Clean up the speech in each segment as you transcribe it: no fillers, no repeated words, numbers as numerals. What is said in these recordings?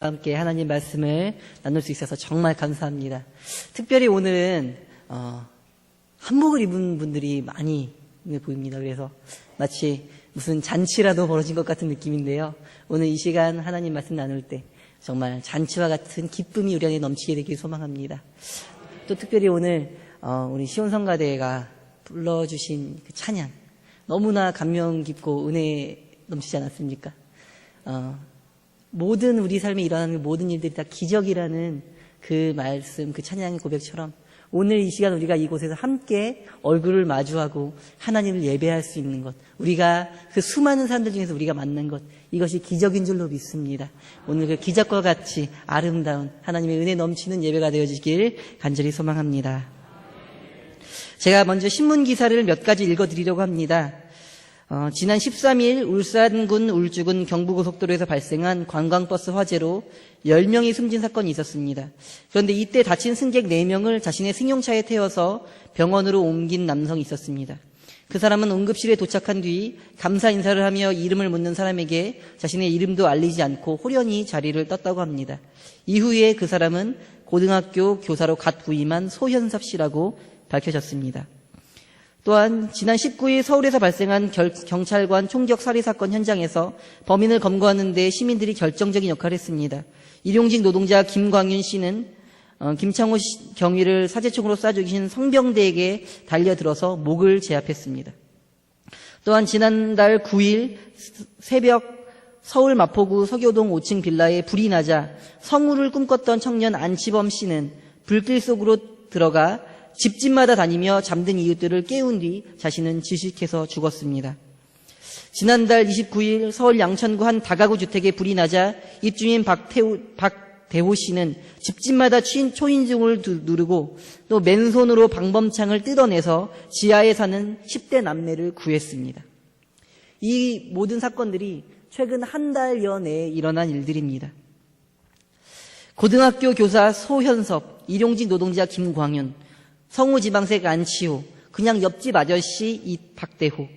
함께 하나님 말씀을 나눌 수 있어서 정말 감사합니다. 특별히 오늘은 한복을 입은 분들이 많이 보입니다. 그래서 마치 무슨 잔치라도 벌어진 것 같은 느낌인데요. 오늘 이 시간 하나님 말씀 나눌 때 정말 잔치와 같은 기쁨이 우리 안에 넘치게 되길 소망합니다. 또 특별히 오늘 우리 시온성가대가 불러주신 그 찬양 너무나 감명 깊고 은혜 넘치지 않았습니까? 모든 우리 삶에 일어나는 모든 일들이 다 기적이라는 그 말씀, 그 찬양의 고백처럼 오늘 이 시간 우리가 이곳에서 함께 얼굴을 마주하고 하나님을 예배할 수 있는 것, 우리가 그 수많은 사람들 중에서 우리가 만난 것, 이것이 기적인 줄로 믿습니다. 오늘 그 기적과 같이 아름다운 하나님의 은혜 넘치는 예배가 되어지길 간절히 소망합니다. 제가 먼저 신문 기사를 몇 가지 읽어드리려고 합니다. 지난 13일 울산군 울주군 경부고속도로에서 발생한 관광버스 화재로 10명이 숨진 사건이 있었습니다. 그런데 이때 다친 승객 4명을 자신의 승용차에 태워서 병원으로 옮긴 남성이 있었습니다. 그 사람은 응급실에 도착한 뒤 감사 인사를 하며 이름을 묻는 사람에게 자신의 이름도 알리지 않고 호련히 자리를 떴다고 합니다. 이후에 그 사람은 고등학교 교사로 갓 부임한 소현섭 씨라고 밝혀졌습니다. 또한 지난 19일 서울에서 발생한 경찰관 총격 살해 사건 현장에서 범인을 검거하는 데 시민들이 결정적인 역할을 했습니다. 일용직 노동자 김광윤 씨는 김창호 경위를 사제총으로 쏴 죽이신 성병대에게 달려들어서 목을 제압했습니다. 또한 지난달 9일 새벽 서울 마포구 서교동 5층 빌라에 불이 나자 성우를 꿈꿨던 청년 안치범 씨는 불길 속으로 들어가 집집마다 다니며 잠든 이웃들을 깨운 뒤 자신은 질식해서 죽었습니다. 지난달 29일 서울 양천구 한 다가구 주택에 불이 나자 입주민 박대호 씨는 집집마다 초인종을 누르고 또 맨손으로 방범창을 뜯어내서 지하에 사는 10대 남매를 구했습니다. 이 모든 사건들이 최근 한 달여 내에 일어난 일들입니다. 고등학교 교사 소현섭, 일용직 노동자 김광윤, 성우지방색 안치호, 그냥 옆집 아저씨 이 박대호.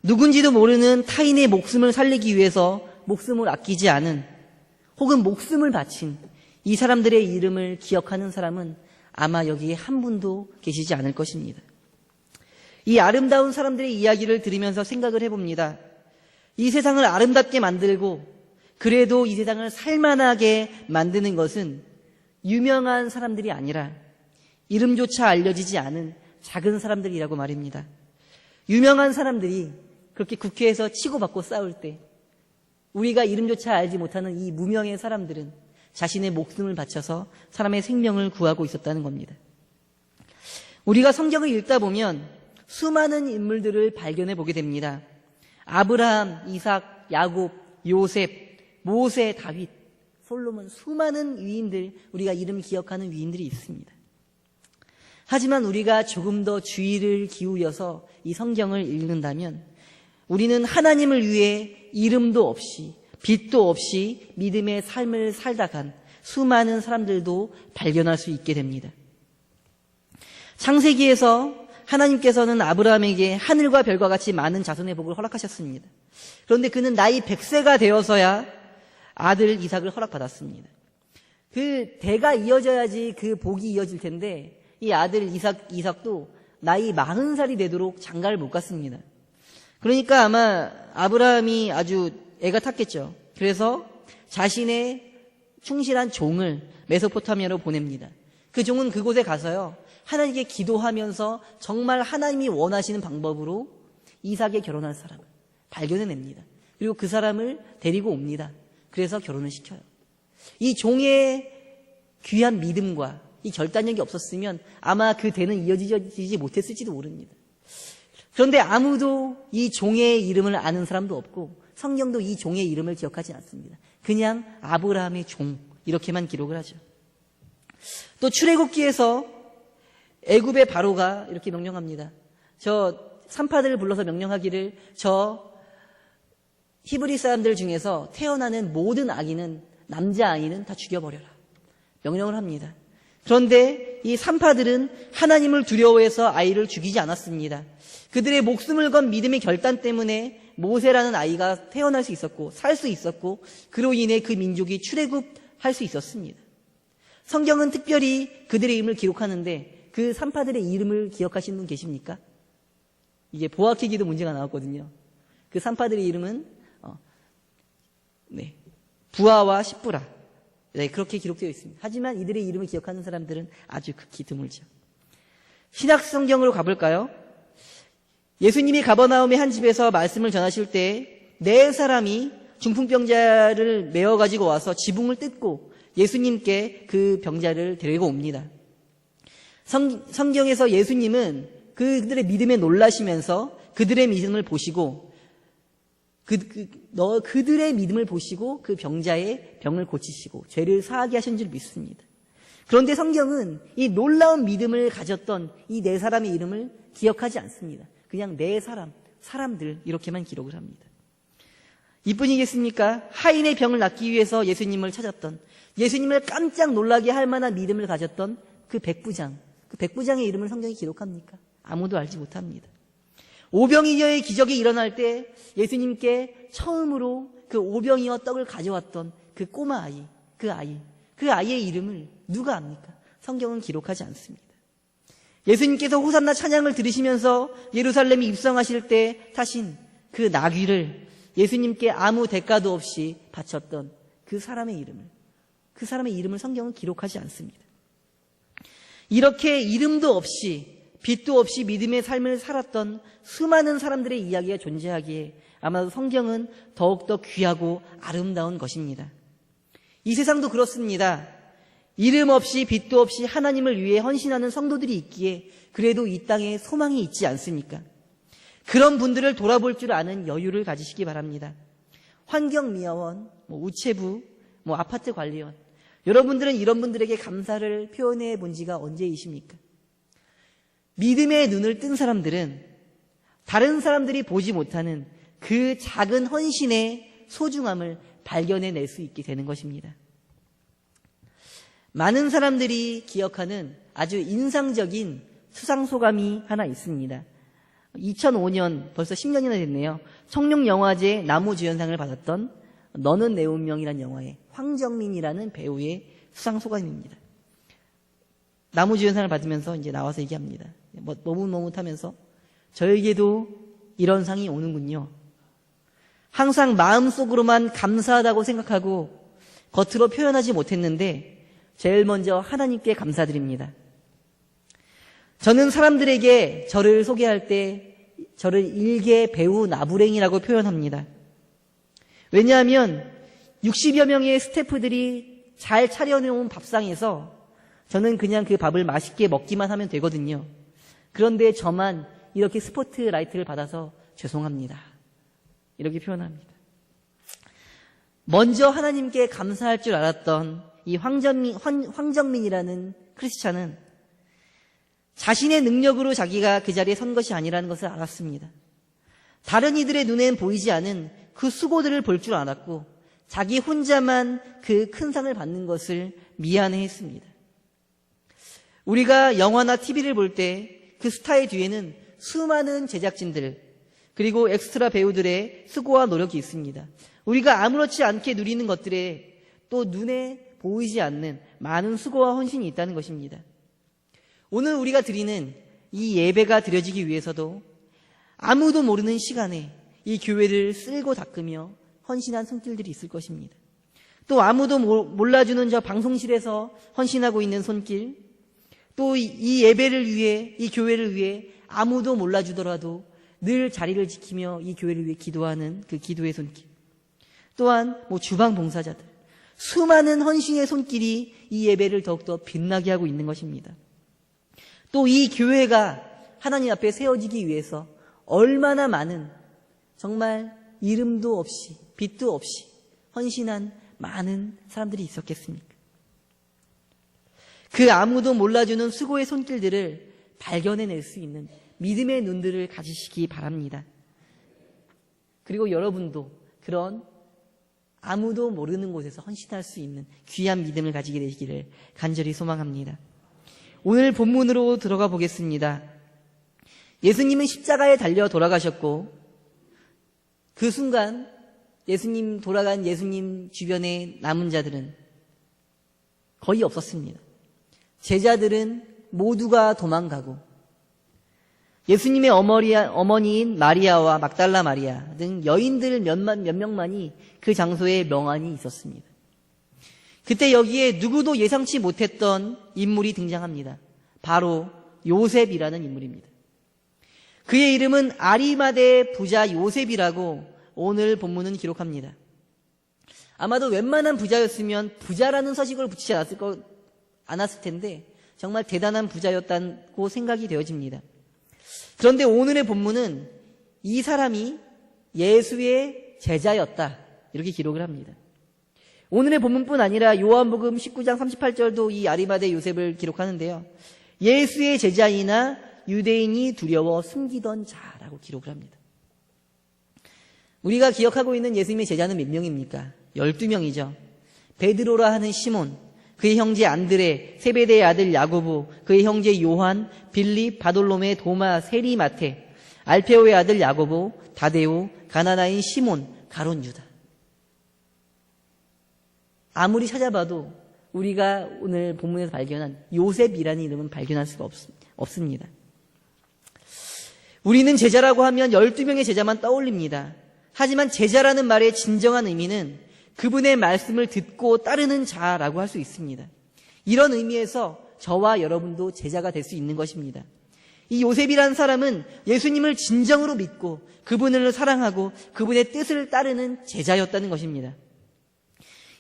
누군지도 모르는 타인의 목숨을 살리기 위해서 목숨을 아끼지 않은 혹은 목숨을 바친 이 사람들의 이름을 기억하는 사람은 아마 여기에 한 분도 계시지 않을 것입니다. 이 아름다운 사람들의 이야기를 들으면서 생각을 해봅니다. 이 세상을 아름답게 만들고 그래도 이 세상을 살만하게 만드는 것은 유명한 사람들이 아니라 이름조차 알려지지 않은 작은 사람들이라고 말입니다. 유명한 사람들이 그렇게 국회에서 치고받고 싸울 때 우리가 이름조차 알지 못하는 이 무명의 사람들은 자신의 목숨을 바쳐서 사람의 생명을 구하고 있었다는 겁니다. 우리가 성경을 읽다 보면 수많은 인물들을 발견해 보게 됩니다. 아브라함, 이삭, 야곱, 요셉, 모세, 다윗, 솔로몬, 수많은 위인들, 우리가 이름 기억하는 위인들이 있습니다. 하지만 우리가 조금 더 주의를 기울여서 이 성경을 읽는다면 우리는 하나님을 위해 이름도 없이 빛도 없이 믿음의 삶을 살다 간 수많은 사람들도 발견할 수 있게 됩니다. 창세기에서 하나님께서는 아브라함에게 하늘과 별과 같이 많은 자손의 복을 허락하셨습니다. 그런데 그는 나이 100세가 되어서야 아들 이삭을 허락받았습니다. 그 대가 이어져야지 그 복이 이어질 텐데 이 아들 이삭도 나이 40살이 되도록 장가를 못 갔습니다. 그러니까 아마 아브라함이 아주 애가 탔겠죠. 그래서 자신의 충실한 종을 메소포타미아로 보냅니다. 그 종은 그곳에 가서요, 하나님께 기도하면서 정말 하나님이 원하시는 방법으로 이삭에 결혼할 사람을 발견해냅니다. 그리고 그 사람을 데리고 옵니다. 그래서 결혼을 시켜요. 이 종의 귀한 믿음과 이 결단력이 없었으면 아마 그 대는 이어지지 못했을지도 모릅니다. 그런데 아무도 이 종의 이름을 아는 사람도 없고 성경도 이 종의 이름을 기억하지 않습니다. 그냥 아브라함의 종 이렇게만 기록을 하죠. 또 출애굽기에서 애굽의 바로가 이렇게 명령합니다. 저 산파들을 불러서 명령하기를 저 히브리 사람들 중에서 태어나는 모든 아기는 남자아이는 다 죽여버려라. 명령을 합니다. 그런데 이 산파들은 하나님을 두려워해서 아이를 죽이지 않았습니다. 그들의 목숨을 건 믿음의 결단 때문에 모세라는 아이가 태어날 수 있었고 살 수 있었고 그로 인해 그 민족이 출애굽할 수 있었습니다. 성경은 특별히 그들의 이름을 기록하는데 그 산파들의 이름을 기억하시는 분 계십니까? 이게 보아키기도 문제가 나왔거든요. 그 산파들의 이름은 부하와 십부라, 그렇게 기록되어 있습니다. 하지만 이들의 이름을 기억하는 사람들은 아주 극히 드물죠. 신약 성경으로 가볼까요? 예수님이 가버나움의 한 집에서 말씀을 전하실 때 네 사람이 중풍병자를 메어가지고 와서 지붕을 뜯고 예수님께 그 병자를 데리고 옵니다. 성경에서 예수님은 그들의 믿음에 놀라시면서 그들의 믿음을 보시고 그들의 믿음을 보시고 그 병자의 병을 고치시고 죄를 사하게 하신 줄 믿습니다. 그런데 성경은 이 놀라운 믿음을 가졌던 이 네 사람의 이름을 기억하지 않습니다. 그냥 네 사람들 이렇게만 기록을 합니다. 이뿐이겠습니까? 하인의 병을 낫기 위해서 예수님을 찾았던, 예수님을 깜짝 놀라게 할 만한 믿음을 가졌던 그 백부장의 이름을 성경이 기록합니까? 아무도 알지 못합니다. 오병이어의 기적이 일어날 때 예수님께 처음으로 그 오병이어 떡을 가져왔던 그 꼬마 아이, 그 아이의 이름을 누가 압니까? 성경은 기록하지 않습니다. 예수님께서 호산나 찬양을 들으시면서 예루살렘에 입성하실 때 타신 그 나귀를 예수님께 아무 대가도 없이 바쳤던 그 사람의 이름을 성경은 기록하지 않습니다. 이렇게 이름도 없이 빛도 없이 믿음의 삶을 살았던 수많은 사람들의 이야기가 존재하기에 아마도 성경은 더욱더 귀하고 아름다운 것입니다. 이 세상도 그렇습니다. 이름 없이 빛도 없이 하나님을 위해 헌신하는 성도들이 있기에 그래도 이 땅에 소망이 있지 않습니까? 그런 분들을 돌아볼 줄 아는 여유를 가지시기 바랍니다. 환경미화원, 우체부, 아파트 관리원, 여러분들은 이런 분들에게 감사를 표현해 본 지가 언제이십니까? 믿음의 눈을 뜬 사람들은 다른 사람들이 보지 못하는 그 작은 헌신의 소중함을 발견해낼 수 있게 되는 것입니다. 많은 사람들이 기억하는 아주 인상적인 수상소감이 하나 있습니다. 2005년 벌써 10년이나 됐네요. 청룡영화제 나무주연상을 받았던 너는 내 운명이라는 영화의 황정민이라는 배우의 수상소감입니다. 나무주연상을 받으면서 이제 나와서 얘기합니다. 머뭇머뭇하면서 저에게도 이런 상이 오는군요. 항상 마음속으로만 감사하다고 생각하고 겉으로 표현하지 못했는데 제일 먼저 하나님께 감사드립니다. 저는 사람들에게 저를 소개할 때 저를 일개 배우 나부랭이라고 표현합니다. 왜냐하면 60여 명의 스태프들이 잘 차려놓은 밥상에서 저는 그냥 그 밥을 맛있게 먹기만 하면 되거든요. 그런데 저만 이렇게 스포트라이트를 받아서 죄송합니다. 이렇게 표현합니다. 먼저 하나님께 감사할 줄 알았던 이 황정민이라는 크리스찬은 자신의 능력으로 자기가 그 자리에 선 것이 아니라는 것을 알았습니다. 다른 이들의 눈엔 보이지 않은 그 수고들을 볼 줄 알았고 자기 혼자만 그 큰 상을 받는 것을 미안해했습니다. 우리가 영화나 TV를 볼 때 그 스타의 뒤에는 수많은 제작진들 그리고 엑스트라 배우들의 수고와 노력이 있습니다. 우리가 아무렇지 않게 누리는 것들에 또 눈에 보이지 않는 많은 수고와 헌신이 있다는 것입니다. 오늘 우리가 드리는 이 예배가 드려지기 위해서도 아무도 모르는 시간에 이 교회를 쓸고 닦으며 헌신한 손길들이 있을 것입니다. 또 아무도 몰라주는 저 방송실에서 헌신하고 있는 손길, 또 이 예배를 위해, 이 교회를 위해 아무도 몰라주더라도 늘 자리를 지키며 이 교회를 위해 기도하는 그 기도의 손길, 또한 주방 봉사자들, 수많은 헌신의 손길이 이 예배를 더욱더 빛나게 하고 있는 것입니다. 또 이 교회가 하나님 앞에 세워지기 위해서 얼마나 많은 정말 이름도 없이 빛도 없이 헌신한 많은 사람들이 있었겠습니까? 그 아무도 몰라주는 수고의 손길들을 발견해낼 수 있는 믿음의 눈들을 가지시기 바랍니다. 그리고 여러분도 그런 아무도 모르는 곳에서 헌신할 수 있는 귀한 믿음을 가지게 되시기를 간절히 소망합니다. 오늘 본문으로 들어가 보겠습니다. 예수님은 십자가에 달려 돌아가셨고 그 순간 돌아간 예수님 주변에 남은 자들은 거의 없었습니다. 제자들은 모두가 도망가고 예수님의 어머니인 마리아와 막달라 마리아 등 여인들 몇 명만이 그 장소에 멍하니 있었습니다. 그때 여기에 누구도 예상치 못했던 인물이 등장합니다. 바로 요셉이라는 인물입니다. 그의 이름은 아리마대 부자 요셉이라고 오늘 본문은 기록합니다. 아마도 웬만한 부자였으면 부자라는 서식을 붙이지 않았을 텐데 정말 대단한 부자였다고 생각이 되어집니다. 그런데 오늘의 본문은 이 사람이 예수의 제자였다 이렇게 기록을 합니다. 오늘의 본문뿐 아니라 요한복음 19장 38절도 이 아리마대 요셉을 기록하는데요. 예수의 제자이나 유대인이 두려워 숨기던 자라고 기록을 합니다. 우리가 기억하고 있는 예수님의 제자는 몇 명입니까? 12명이죠. 베드로라 하는 시몬, 그의 형제 안드레, 세베대의 아들 야고보, 그의 형제 요한, 빌립, 바돌로메, 도마, 세리, 마테, 알페오의 아들 야고보, 다데오, 가나나인 시몬, 가론 유다. 아무리 찾아봐도 우리가 오늘 본문에서 발견한 요셉이라는 이름은 발견할 수가 없습니다. 우리는 제자라고 하면 12명의 제자만 떠올립니다. 하지만 제자라는 말의 진정한 의미는 그분의 말씀을 듣고 따르는 자라고 할 수 있습니다. 이런 의미에서 저와 여러분도 제자가 될 수 있는 것입니다. 이 요셉이라는 사람은 예수님을 진정으로 믿고 그분을 사랑하고 그분의 뜻을 따르는 제자였다는 것입니다.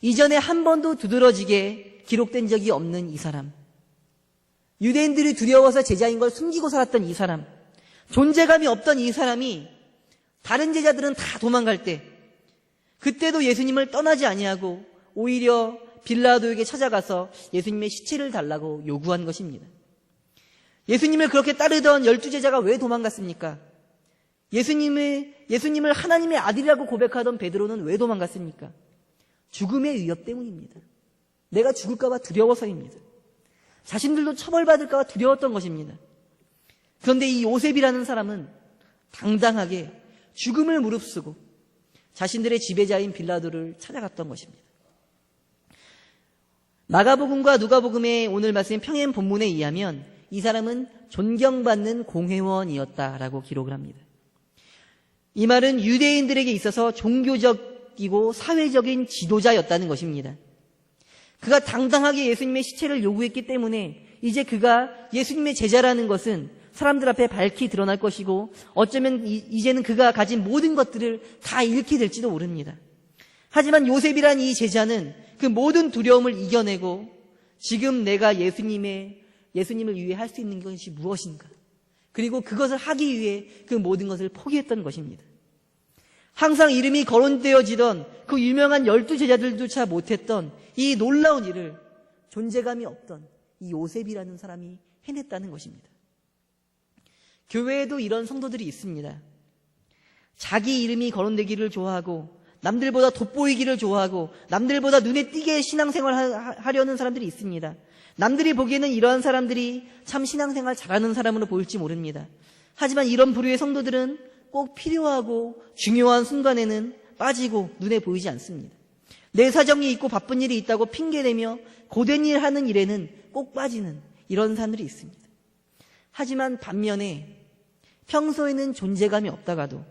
이전에 한 번도 두드러지게 기록된 적이 없는 이 사람, 유대인들이 두려워서 제자인 걸 숨기고 살았던 이 사람, 존재감이 없던 이 사람이 다른 제자들은 다 도망갈 때 그때도 예수님을 떠나지 아니하고 오히려 빌라도에게 찾아가서 예수님의 시체를 달라고 요구한 것입니다. 예수님을 그렇게 따르던 12제자가 왜 도망갔습니까? 예수님을 하나님의 아들이라고 고백하던 베드로는 왜 도망갔습니까? 죽음의 위협 때문입니다. 내가 죽을까 봐 두려워서입니다. 자신들도 처벌받을까 봐 두려웠던 것입니다. 그런데 이 요셉이라는 사람은 당당하게 죽음을 무릅쓰고 자신들의 지배자인 빌라도를 찾아갔던 것입니다. 마가복음과 누가복음의 오늘 말씀인 평행 본문에 의하면 이 사람은 존경받는 공회원이었다라고 기록을 합니다. 이 말은 유대인들에게 있어서 종교적이고 사회적인 지도자였다는 것입니다. 그가 당당하게 예수님의 시체를 요구했기 때문에 이제 그가 예수님의 제자라는 것은 사람들 앞에 밝히 드러날 것이고 어쩌면 이제는 그가 가진 모든 것들을 다 잃게 될지도 모릅니다. 하지만 요셉이란 이 제자는 그 모든 두려움을 이겨내고 지금 내가 예수님을 위해 할 수 있는 것이 무엇인가, 그리고 그것을 하기 위해 그 모든 것을 포기했던 것입니다. 항상 이름이 거론되어지던 그 유명한 12제자들조차 못했던 이 놀라운 일을 존재감이 없던 이 요셉이라는 사람이 해냈다는 것입니다. 교회에도 이런 성도들이 있습니다. 자기 이름이 거론되기를 좋아하고 남들보다 돋보이기를 좋아하고 남들보다 눈에 띄게 신앙생활 하려는 사람들이 있습니다. 남들이 보기에는 이러한 사람들이 참 신앙생활 잘하는 사람으로 보일지 모릅니다. 하지만 이런 부류의 성도들은 꼭 필요하고 중요한 순간에는 빠지고 눈에 보이지 않습니다. 내 사정이 있고 바쁜 일이 있다고 핑계대며 고된 일 하는 일에는 꼭 빠지는 이런 사람들이 있습니다. 하지만 반면에 평소에는 존재감이 없다가도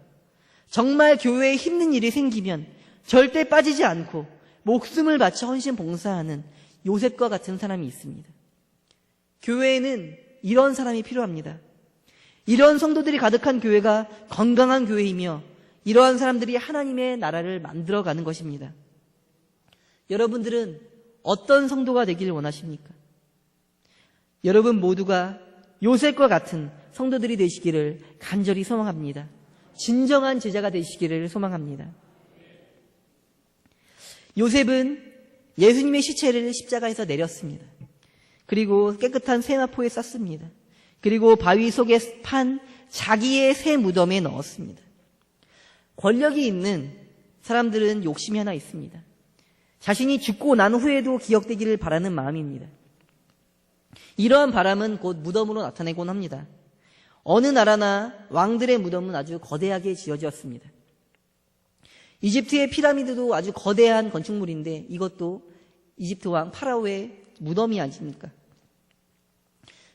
정말 교회에 힘든 일이 생기면 절대 빠지지 않고 목숨을 바쳐 헌신 봉사하는 요셉과 같은 사람이 있습니다. 교회에는 이런 사람이 필요합니다. 이런 성도들이 가득한 교회가 건강한 교회이며 이러한 사람들이 하나님의 나라를 만들어가는 것입니다. 여러분들은 어떤 성도가 되기를 원하십니까? 여러분 모두가 요셉과 같은 성도들이 되시기를 간절히 소망합니다. 진정한 제자가 되시기를 소망합니다. 요셉은 예수님의 시체를 십자가에서 내렸습니다. 그리고 깨끗한 세마포에 쌌습니다. 그리고 바위 속에 판 자기의 새 무덤에 넣었습니다. 권력이 있는 사람들은 욕심이 하나 있습니다. 자신이 죽고 난 후에도 기억되기를 바라는 마음입니다. 이러한 바람은 곧 무덤으로 나타내곤 합니다. 어느 나라나 왕들의 무덤은 아주 거대하게 지어졌습니다. 이집트의 피라미드도 아주 거대한 건축물인데 이것도 이집트 왕 파라오의 무덤이 아닙니까?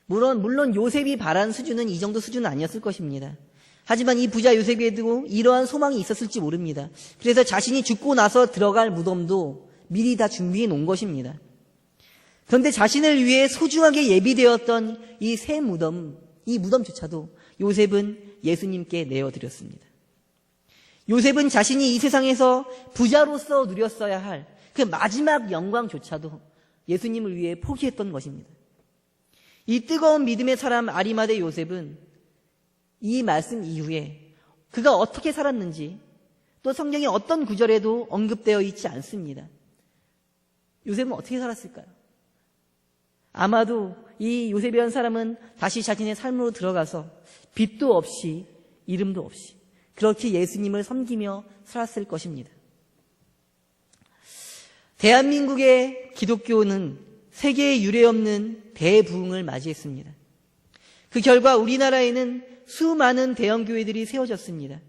물론 요셉이 바란 수준은 이 정도 수준은 아니었을 것입니다. 하지만 이 부자 요셉에도 이러한 소망이 있었을지 모릅니다. 그래서 자신이 죽고 나서 들어갈 무덤도 미리 다 준비해 놓은 것입니다. 그런데 자신을 위해 소중하게 예비되었던 이 새 무덤, 이 무덤조차도 요셉은 예수님께 내어드렸습니다. 요셉은 자신이 이 세상에서 부자로서 누렸어야 할 그 마지막 영광조차도 예수님을 위해 포기했던 것입니다. 이 뜨거운 믿음의 사람 아리마대 요셉은 이 말씀 이후에 그가 어떻게 살았는지 또 성경의 어떤 구절에도 언급되어 있지 않습니다. 요셉은 어떻게 살았을까요? 아마도 이 요셉이라는 사람은 다시 자신의 삶으로 들어가서 빚도 없이 이름도 없이 그렇게 예수님을 섬기며 살았을 것입니다. 대한민국의 기독교는 세계에 유례없는 대부흥을 맞이했습니다. 그 결과 우리나라에는 수많은 대형교회들이 세워졌습니다.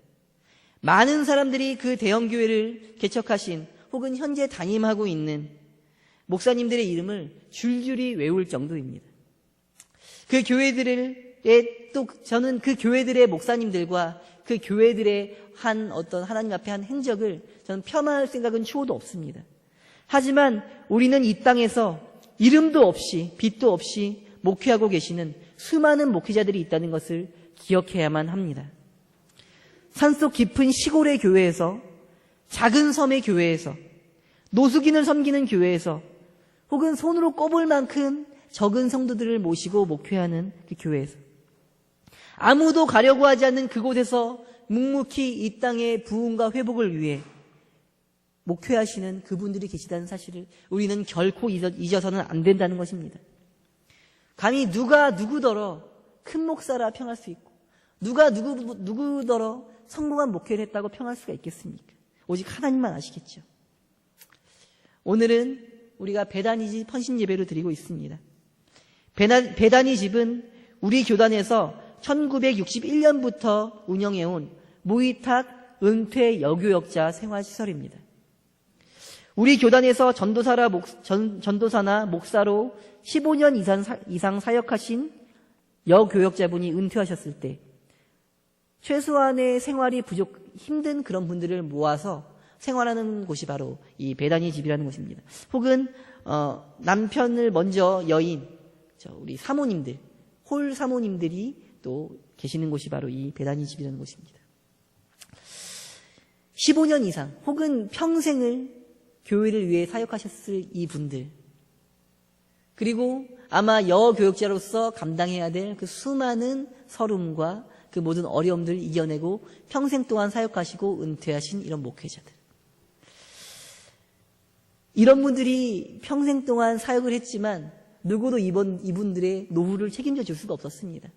많은 사람들이 그 대형교회를 개척하신 혹은 현재 담임하고 있는 목사님들의 이름을 줄줄이 외울 정도입니다. 그 교회들의 또 저는 그 교회들의 목사님들과 그 교회들의 한 어떤 하나님 앞에 한 행적을 저는 폄하할 생각은 추호도 없습니다. 하지만 우리는 이 땅에서 이름도 없이 빚도 없이 목회하고 계시는 수많은 목회자들이 있다는 것을 기억해야만 합니다. 산속 깊은 시골의 교회에서, 작은 섬의 교회에서, 노숙인을 섬기는 교회에서, 혹은 손으로 꼽을 만큼 적은 성도들을 모시고 목회하는 그 교회에서, 아무도 가려고 하지 않는 그곳에서 묵묵히 이 땅의 부흥과 회복을 위해 목회하시는 그분들이 계시다는 사실을 우리는 결코 잊어서는 안 된다는 것입니다. 감히 누가 누구더러 큰 목사라 평할 수 있고 누가 누구더러 성공한 목회를 했다고 평할 수가 있겠습니까? 오직 하나님만 아시겠죠. 오늘은 우리가 베다니집 헌신 예배를 드리고 있습니다. 베다니집은 우리 교단에서 1961년부터 운영해온 무위탁 은퇴 여교역자 생활시설입니다. 우리 교단에서 전도사나 목사로 15년 이상 사역하신 여교역자분이 은퇴하셨을 때 최소한의 생활이 힘든 그런 분들을 모아서 생활하는 곳이 바로 이 베다니 집이라는 곳입니다. 혹은 남편을 먼저 여인 우리 사모님들, 홀 사모님들이 또 계시는 곳이 바로 이 베다니 집이라는 곳입니다. 15년 이상 혹은 평생을 교회를 위해 사역하셨을 이 분들, 그리고 아마 여교역자로서 감당해야 될 그 수많은 서름과 그 모든 어려움들을 이겨내고 평생 동안 사역하시고 은퇴하신 이런 목회자들, 이런 분들이 평생 동안 사역을 했지만 누구도 이분들의 노후를 책임져 줄 수가 없었습니다.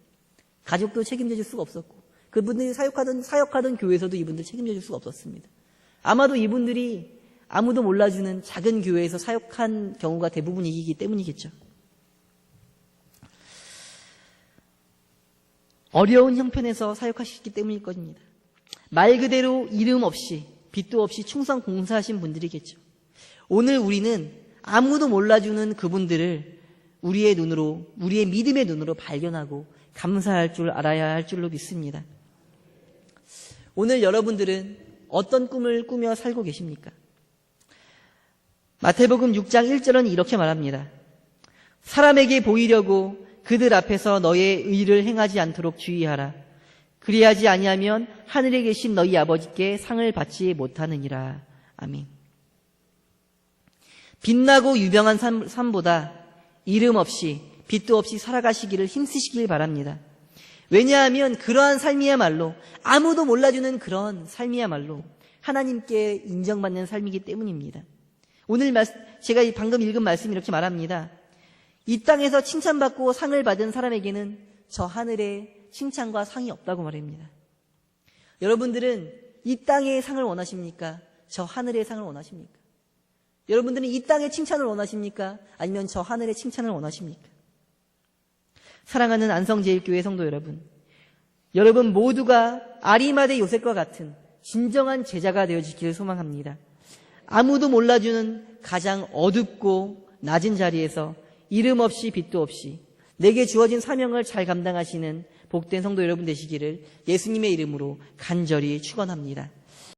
가족도 책임져 줄 수가 없었고 그분들이 사역하던 교회에서도 이분들 책임져 줄 수가 없었습니다. 아마도 이분들이 아무도 몰라주는 작은 교회에서 사역한 경우가 대부분이기 때문이겠죠. 어려운 형편에서 사역하셨기 때문일 것입니다. 말 그대로 이름 없이 빚도 없이 충성 공사하신 분들이겠죠. 오늘 우리는 아무도 몰라주는 그분들을 우리의 눈으로, 우리의 믿음의 눈으로 발견하고 감사할 줄 알아야 할 줄로 믿습니다. 오늘 여러분들은 어떤 꿈을 꾸며 살고 계십니까? 마태복음 6장 1절은 이렇게 말합니다. 사람에게 보이려고 그들 앞에서 너의 의를 행하지 않도록 주의하라. 그리하지 아니하면 하늘에 계신 너희 아버지께 상을 받지 못하느니라. 아멘. 빛나고 유명한 삶보다 이름 없이 빚도 없이 살아가시기를 힘쓰시길 바랍니다. 왜냐하면 그러한 삶이야말로 아무도 몰라주는 그런 삶이야말로 하나님께 인정받는 삶이기 때문입니다. 오늘 제가 방금 읽은 말씀이 이렇게 말합니다. 이 땅에서 칭찬받고 상을 받은 사람에게는 저 하늘에 칭찬과 상이 없다고 말합니다. 여러분들은 이 땅의 상을 원하십니까? 저 하늘의 상을 원하십니까? 여러분들은 이 땅의 칭찬을 원하십니까? 아니면 저 하늘의 칭찬을 원하십니까? 사랑하는 안성제일교회 성도 여러분, 여러분 모두가 아리마대 요셉과 같은 진정한 제자가 되어지기를 소망합니다. 아무도 몰라주는 가장 어둡고 낮은 자리에서 이름 없이 빛도 없이 내게 주어진 사명을 잘 감당하시는 복된 성도 여러분 되시기를 예수님의 이름으로 간절히 축원합니다.